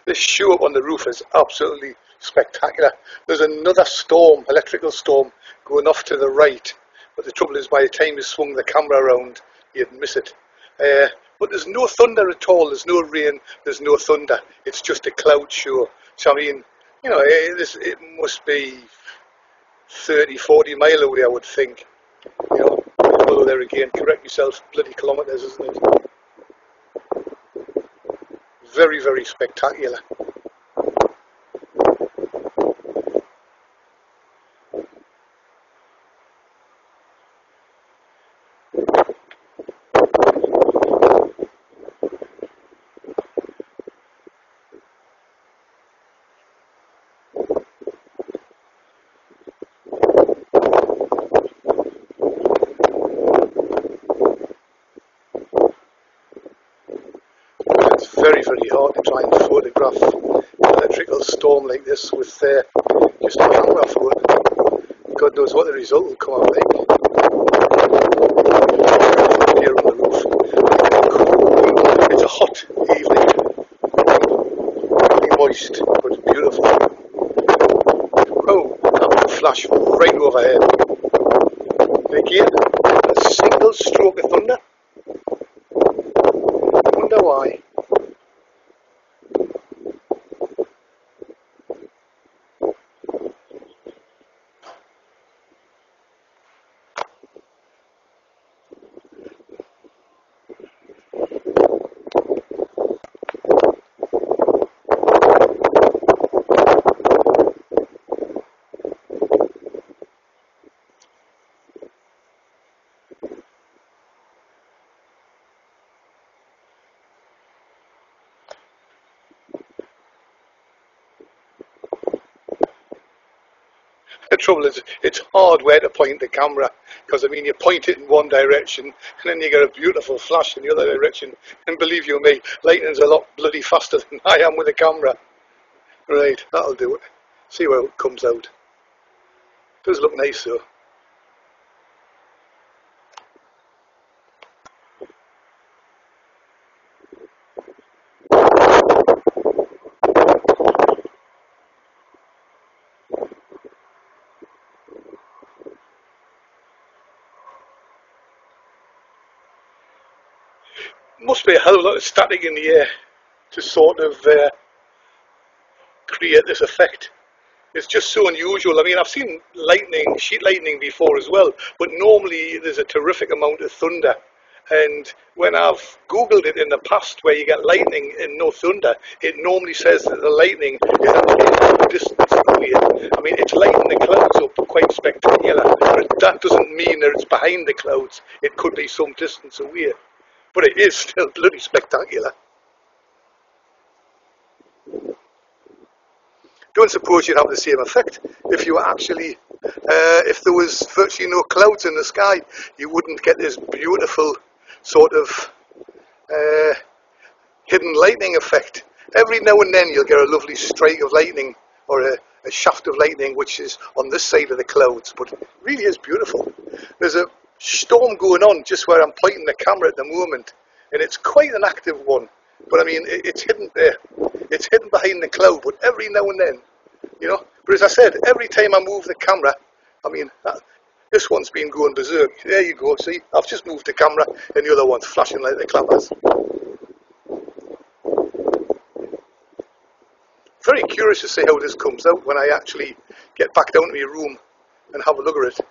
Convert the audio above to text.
this show up on the roof is absolutely spectacular. There's another storm, electrical storm, going off to the right. But the trouble is, by the time you swung the camera around, you'd miss it. But there's no thunder at all. There's no rain. There's no thunder. It's just a cloud show. So I mean, you know, it must be 30, 40 mile away, I would think. You know, although there again, correct yourself, bloody kilometres, isn't it? Very, very spectacular. Very, very hard to try and photograph an electrical storm like this with just a camera phone. God knows what the result will come out like. Here on the roof. It's a hot evening. Really moist, but beautiful. Oh, that will flash right overhead. And again, a single stroke of thunder. I wonder why. The trouble is, it's hard where to point the camera, because I mean, you point it in one direction and then you get a beautiful flash in the other direction, and believe you me, lightning's a lot bloody faster than I am with a camera. Right, that'll do it. See where it comes out. Does look nice though. Must be a hell of a lot of static in the air to sort of create this effect. It's just so unusual. I mean, I've seen lightning, sheet lightning before as well, but normally there's a terrific amount of thunder. And when I've Googled it in the past where you get lightning and no thunder, it normally says that the lightning is at a distance away. I mean, it's lighting the clouds up quite spectacular, but that doesn't mean that it's behind the clouds. It could be some distance away. But it is still bloody spectacular. Don't suppose you'd have the same effect if you were actually, if there was virtually no clouds in the sky, you wouldn't get this beautiful sort of hidden lightning effect. Every now and then you'll get a lovely strike of lightning or a shaft of lightning which is on this side of the clouds, but it really is beautiful. There's a storm going on just where I'm pointing the camera at the moment, and it's quite an active one, but I mean it's hidden there, it's hidden behind the cloud, but every now and then, you know, but as I said, every time I move the camera, I mean this one's been going berserk. There you go, see, I've just moved the camera and the other one's flashing like the clappers. Very curious to see how this comes out when I actually get back down to my room and have a look at it.